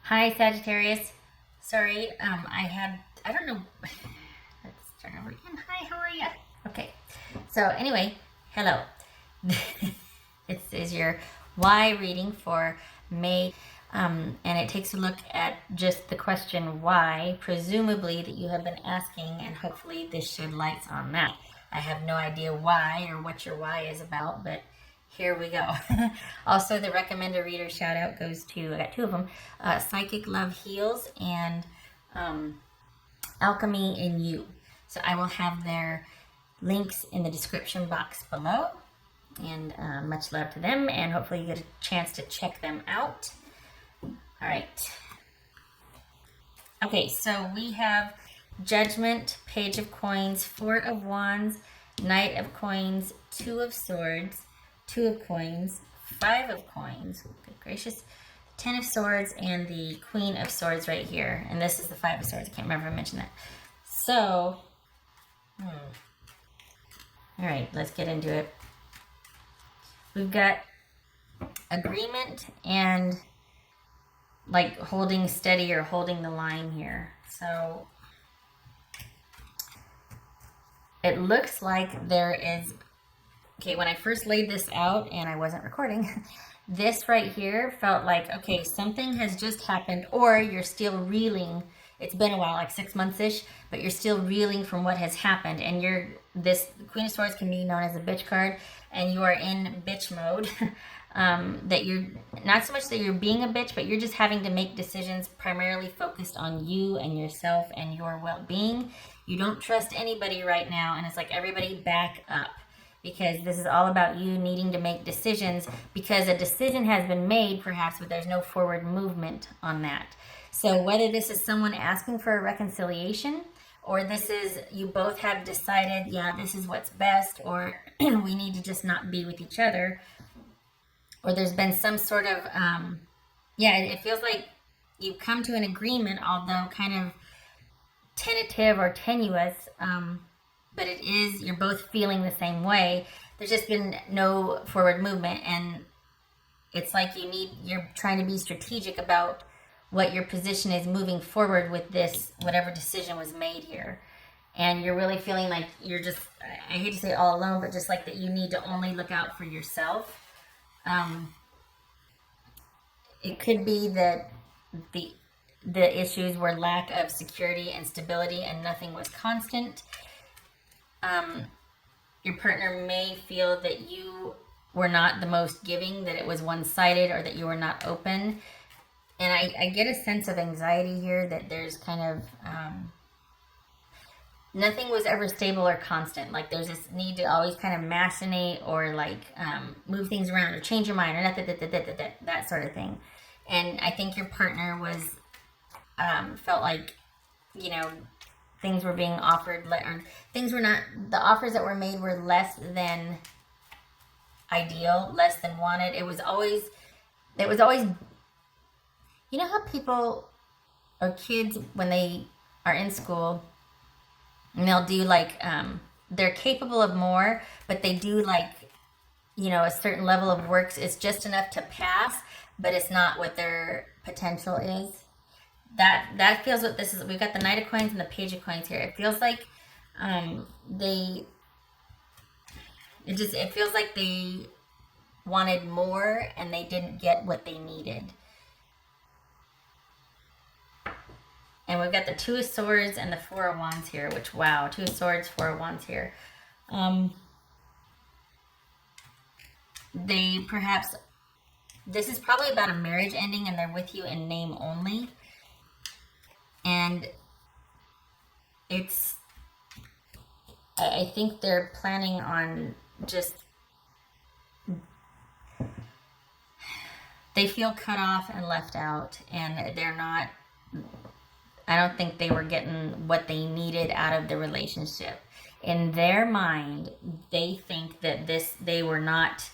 Hi, Sagittarius. Sorry, I don't know. Let's start over again. Hi, how are you? Okay, so anyway, hello. This is your why reading for May, and it takes a look at just the question why, presumably that you have been asking, and hopefully this shed lights on that. I have no idea why or what your why is about, but here we go. Also, the recommended reader shout out goes to, I got two of them, Psychic Love Heals and Alchemy in You. So I will have their links in the description box below. And much love to them, and hopefully you get a chance to check them out. All right. Okay, so we have Judgment, Page of Coins, Four of Wands, Knight of Coins, Two of Swords, Two of Coins, Five of Coins, good gracious, Ten of Swords, and the Queen of Swords right here. And this is the Five of Swords. I can't remember if I mentioned that. So, all right, let's get into it. We've got agreement and like holding steady or holding the line here. So it looks like there is, okay, when I first laid this out and I wasn't recording, this right here felt like, okay, something has just happened, or you're still reeling. It's been a while, like 6 months-ish, but you're still reeling from what has happened. And this Queen of Swords can be known as a bitch card, and you are in bitch mode. That you're, not so much that you're being a bitch, but you're just having to make decisions primarily focused on you and yourself and your well-being. You don't trust anybody right now, and it's like, everybody back up. Because this is all about you needing to make decisions, because a decision has been made perhaps, but there's no forward movement on that. So whether this is someone asking for a reconciliation, or this is you both have decided, yeah, this is what's best, or we need to just not be with each other, or there's been some sort of, it feels like you've come to an agreement, although kind of tentative or tenuous, but it is, you're both feeling the same way. There's just been no forward movement, and it's like you're trying to be strategic about what your position is moving forward with this, whatever decision was made here. And you're really feeling like you're just, I hate to say all alone, but just like that you need to only look out for yourself. It could be that the issues were lack of security and stability, and nothing was constant. Your partner may feel that you were not the most giving, that it was one-sided, or that you were not open. And I get a sense of anxiety here, that there's kind of, nothing was ever stable or constant. Like there's this need to always kind of machinate, or like move things around, or change your mind, or that sort of thing. And I think your partner was, felt like, things were being offered, or things were not, the offers that were made were less than ideal, less than wanted. It was always, you know how people or kids, when they are in school, and they'll do like, they're capable of more, but they do like, a certain level of works. It's just enough to pass, but it's not what their potential is. That feels what this is. We've got the Knight of Coins and the Page of Coins here. It feels like it feels like they wanted more and they didn't get what they needed. And we've got the Two of Swords and the Four of Wands here, which, wow, Two of Swords, Four of Wands here. They perhaps, this is probably about a marriage ending, and they're with you in name only. And it's, I think they're planning on just, they feel cut off and left out, and they're not, I don't think they were getting what they needed out of the relationship. In their mind, they think that they were not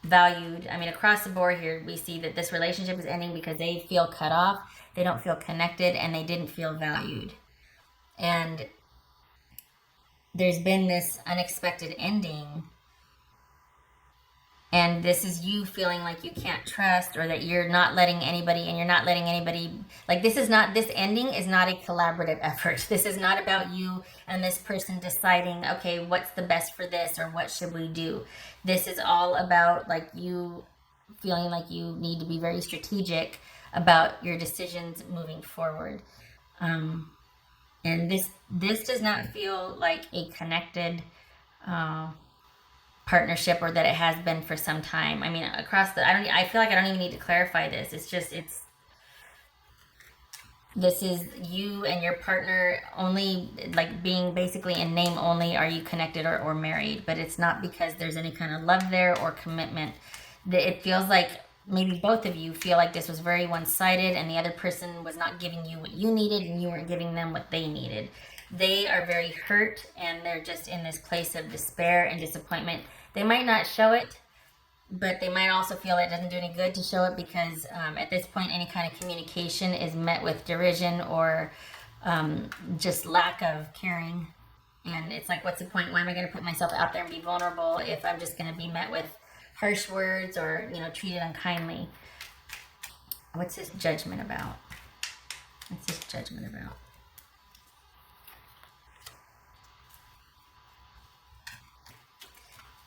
valued. I mean, across the board here, we see that this relationship is ending because they feel cut off, they don't feel connected, and they didn't feel valued. And there's been this unexpected ending, And this is you feeling like you can't trust, or that you're not letting anybody, and you're not letting anybody, like this ending is not a collaborative effort. This is not about you and this person deciding, okay, what's the best for this, or what should we do. This is all about like you feeling like you need to be very strategic about your decisions moving forward. And this does not feel like a connected partnership, or that it has been for some time. I mean, I feel like I don't even need to clarify this. This is you and your partner only, like being basically in name only are you connected or married, but it's not because there's any kind of love there or commitment. It feels like maybe both of you feel like this was very one-sided, and the other person was not giving you what you needed, and you weren't giving them what they needed. They are very hurt, and they're just in this place of despair and disappointment. They might not show it, but they might also feel it doesn't do any good to show it, because at this point, any kind of communication is met with derision or just lack of caring. And it's like, what's the point? Why am I going to put myself out there and be vulnerable if I'm just going to be met with harsh words, or treated unkindly? What's this judgment about? What's this judgment about?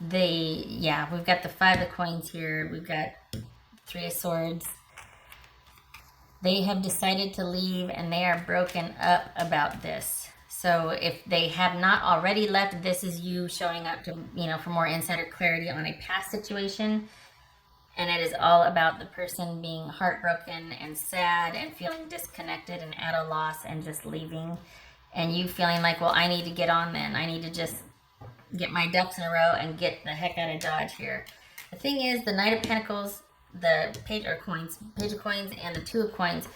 We've got the 5 of coins here. We've got 3 of swords. They have decided to leave, and they are broken up about this. So if they have not already left, this is you showing up to, for more insider clarity on a past situation. And it is all about the person being heartbroken and sad and feeling disconnected and at a loss and just leaving. And you feeling like, well, I need to get on then. I need to just get my ducks in a row and get the heck out of Dodge here. The thing is, the Knight of Pentacles, the Page of Coins, and the 2 of Coins,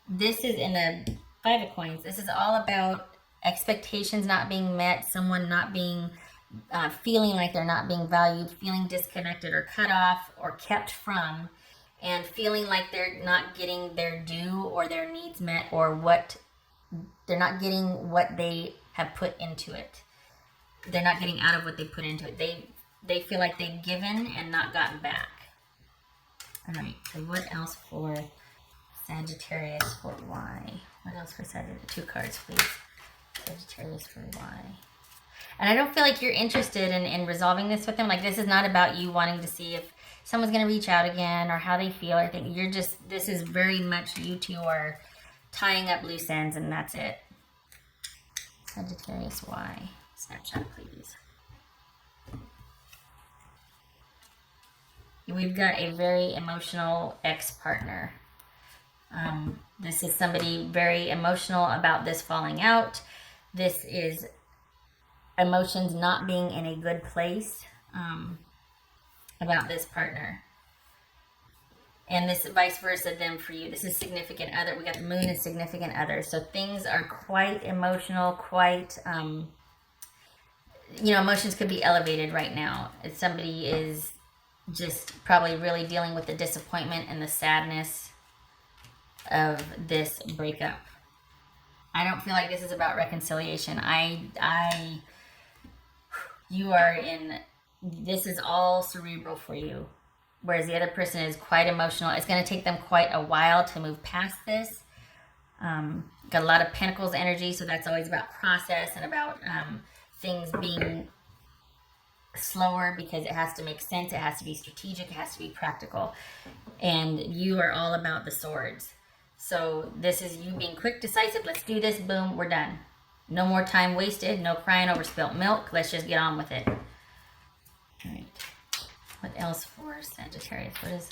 this is in the 5 of Coins. This is all about expectations not being met, someone not being, feeling like they're not being valued, feeling disconnected or cut off or kept from, and feeling like they're not getting their due or their needs met, or what they're not getting what they have put into it. They're not getting out of what they put into it. They feel like they've given and not gotten back. All right, so what else for Sagittarius for why? What else for Sagittarius? 2 cards, please. Sagittarius for why? And I don't feel like you're interested in resolving this with them. Like, this is not about you wanting to see if someone's going to reach out again or how they feel. I think this is very much you two are tying up loose ends, and that's it. Sagittarius, why? Snapshot, please. We've got a very emotional ex-partner. This is somebody very emotional about this falling out. This is emotions not being in a good place about this partner. And this vice versa then for you. This is significant other. We got the moon as significant other. So things are quite emotional, quite... emotions could be elevated right now. If somebody is just probably really dealing with the disappointment and the sadness of this breakup. I don't feel like this is about reconciliation. This is all cerebral for you. Whereas the other person is quite emotional. It's going to take them quite a while to move past this. Got a lot of Pentacles energy, so that's always about process and about things being slower, because it has to make sense, it has to be strategic, it has to be practical. And you are all about the swords. So this is you being quick, decisive. Let's do this. Boom, we're done. No more time wasted. No crying over spilt milk. Let's just get on with it. All right. What else for Sagittarius? What is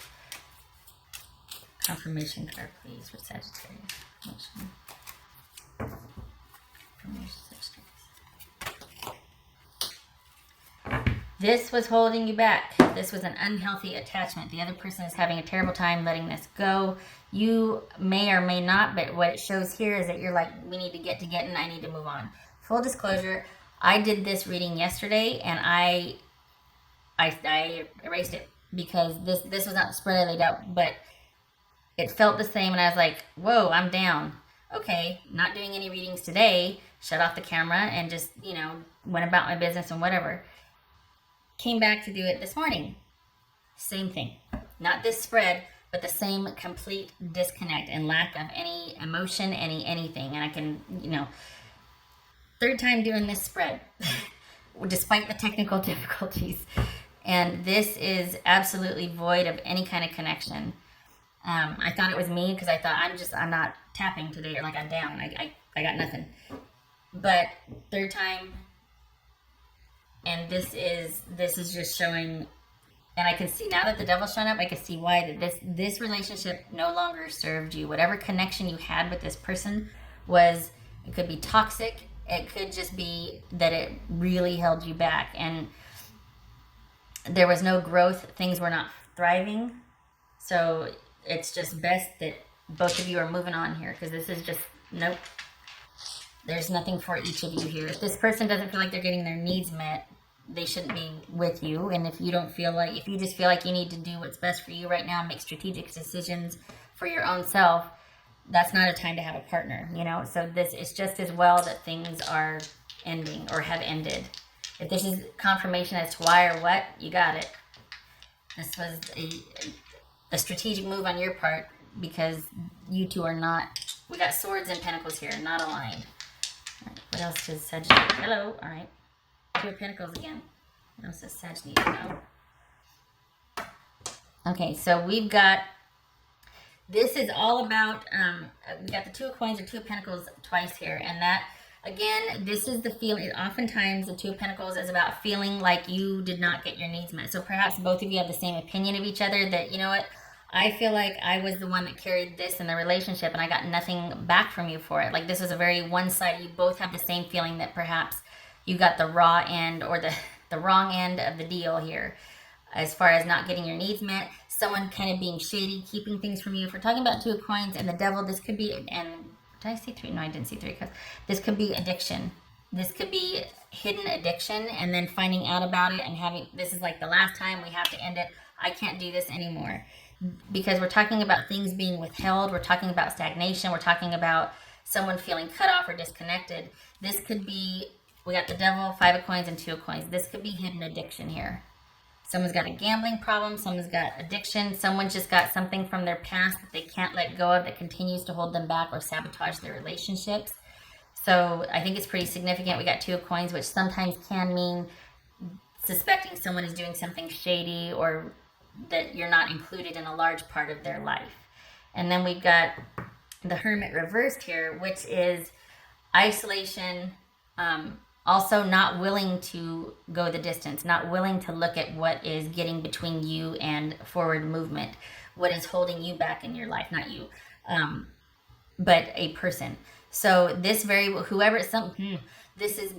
confirmation card, please, for Sagittarius? Confirmation, Sagittarius. This was holding you back. This was an unhealthy attachment. The other person is having a terrible time letting this go. You may or may not, but what it shows here is that you're like, we need to get to getting, I need to move on. Full disclosure, I did this reading yesterday, and I erased it because this was not the spread I laid out, but it felt the same, and I was like, whoa, I'm down. Okay, not doing any readings today, shut off the camera, and just, went about my business and whatever. Came back to do it this morning. Same thing. Not this spread, but the same complete disconnect and lack of any emotion, anything. And I can, third time doing this spread, despite the technical difficulties. And this is absolutely void of any kind of connection. I thought it was me because I thought I'm not tapping today, or like I'm down. I got nothing. But third time, and this is just showing, and I can see now that the devil's shown up, I can see why that this relationship no longer served you. Whatever connection you had with this person was, it could be toxic. It could just be that it really held you back, and there was no growth. Things were not thriving. So it's just best that both of you are moving on here, because this is just, nope. There's nothing for each of you here. If this person doesn't feel like they're getting their needs met, they shouldn't be with you. And if you just feel like you need to do what's best for you right now and make strategic decisions for your own self, that's not a time to have a partner, So this is just as well that things are ending or have ended. If this is confirmation as to why or what, you got it. This was a strategic move on your part, because you two are not, we got swords and pentacles here, not aligned. All right, what else does Sagittarius? Hello, all right. Two of Pentacles again. What else does Sag need to know? Okay, so we've got, this is all about, we got the Two of Coins or Two of Pentacles twice here, and that, again, this is the feeling. Oftentimes, the Two of Pentacles is about feeling like you did not get your needs met. So perhaps both of you have the same opinion of each other, that, you know what, I feel like I was the one that carried this in the relationship and I got nothing back from you for it. Like, this was a very one-sided, you both have the same feeling that perhaps you got the raw end or the wrong end of the deal here, as far as not getting your needs met, someone kind of being shady, keeping things from you. If we're talking about Two of Coins and the Devil, this could be, and did I see three? No, I didn't see three, because this could be addiction. This could be hidden addiction, and then finding out about it and having, this is like the last time, we have to end it. I can't do this anymore. Because we're talking about things being withheld. We're talking about stagnation. We're talking about someone feeling cut off or disconnected. This could be, we got the Devil, Five of Coins, and Two of Coins. This could be hidden addiction here. Someone's got a gambling problem. Someone's got addiction. Someone's just got something from their past that they can't let go of, that continues to hold them back or sabotage their relationships. So I think it's pretty significant. We got Two of Coins, which sometimes can mean suspecting someone is doing something shady, or that you're not included in a large part of their life. And then we've got the Hermit reversed here, which is isolation, also not willing to go the distance, not willing to look at what is getting between you and forward movement, what is holding you back in your life, not you, but a person. So this whoever it's this is,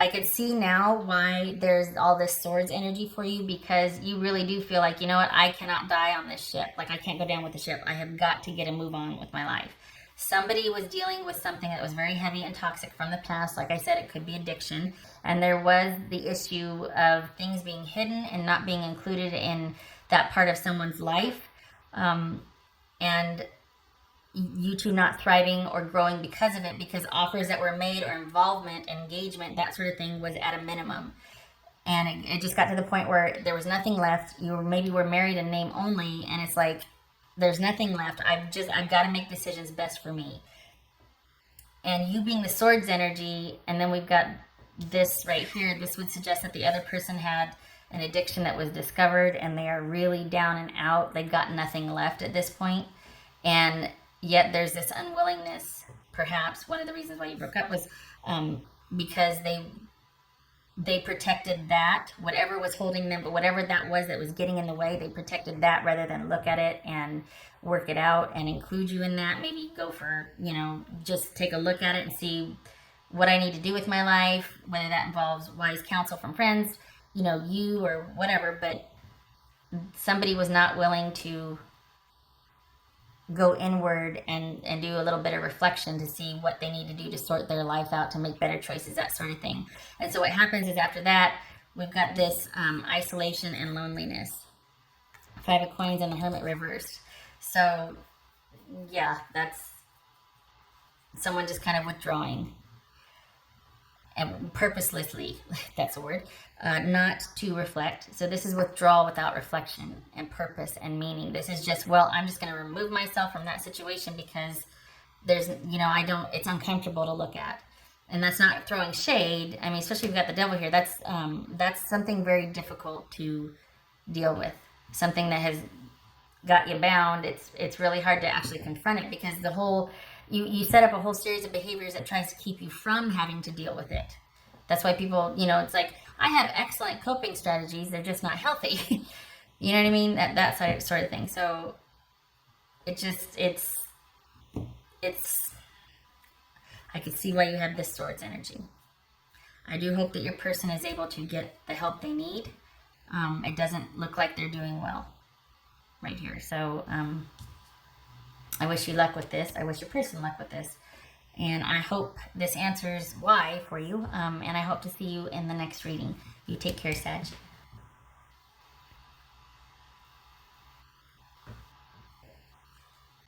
I could see now why there's all this swords energy for you, because you really do feel like, you know what, I cannot die on this ship. Like, I can't go down with the ship. I have got to get a move on with my life. Somebody was dealing with something that was very heavy and toxic from the past. Like I said, it could be addiction. And there was the issue of things being hidden and not being included in that part of someone's life. And you two not thriving or growing because of it, because offers that were made or involvement, engagement, that sort of thing was at a minimum. And it just got to the point where there was nothing left. You maybe were married in name only, and it's like, there's nothing left. I've got to make decisions best for me. And you being the swords energy, and then we've got this right here, this would suggest that the other person had an addiction that was discovered, and they are really down and out. They've got nothing left at this point. And yet there's this unwillingness. Perhaps one of the reasons why you broke up was because they protected that, whatever was holding them, but whatever that was getting in the way, they protected that rather than look at it and work it out and include you in that. Maybe go for, just take a look at it and see what I need to do with my life, whether that involves wise counsel from friends, you or whatever, but somebody was not willing to go inward and do a little bit of reflection to see what they need to do to sort their life out, to make better choices, that sort of thing. And so what happens is after that, we've got this isolation and loneliness. Five of Coins and the Hermit reversed. So yeah, that's someone just kind of withdrawing. and purposelessly, that's a word, not to reflect. So this is withdrawal without reflection and purpose and meaning. This is just, well, I'm just going to remove myself from that situation because there's, it's uncomfortable to look at. And that's not throwing shade. I mean, especially if you've got the devil here, that's something very difficult to deal with. Something that has got you bound. It's really hard to actually confront it because the whole, you set up a whole series of behaviors that tries to keep you from having to deal with it. That's why people, it's like, I have excellent coping strategies, they're just not healthy. You know what I mean? That sort of thing. So it's I can see why you have this Swords energy. I do hope that your person is able to get the help they need. It doesn't look like they're doing well right here. So I wish you luck with this. I wish your person luck with this. And I hope this answers why for you. And I hope to see you in the next reading. You take care, Sag.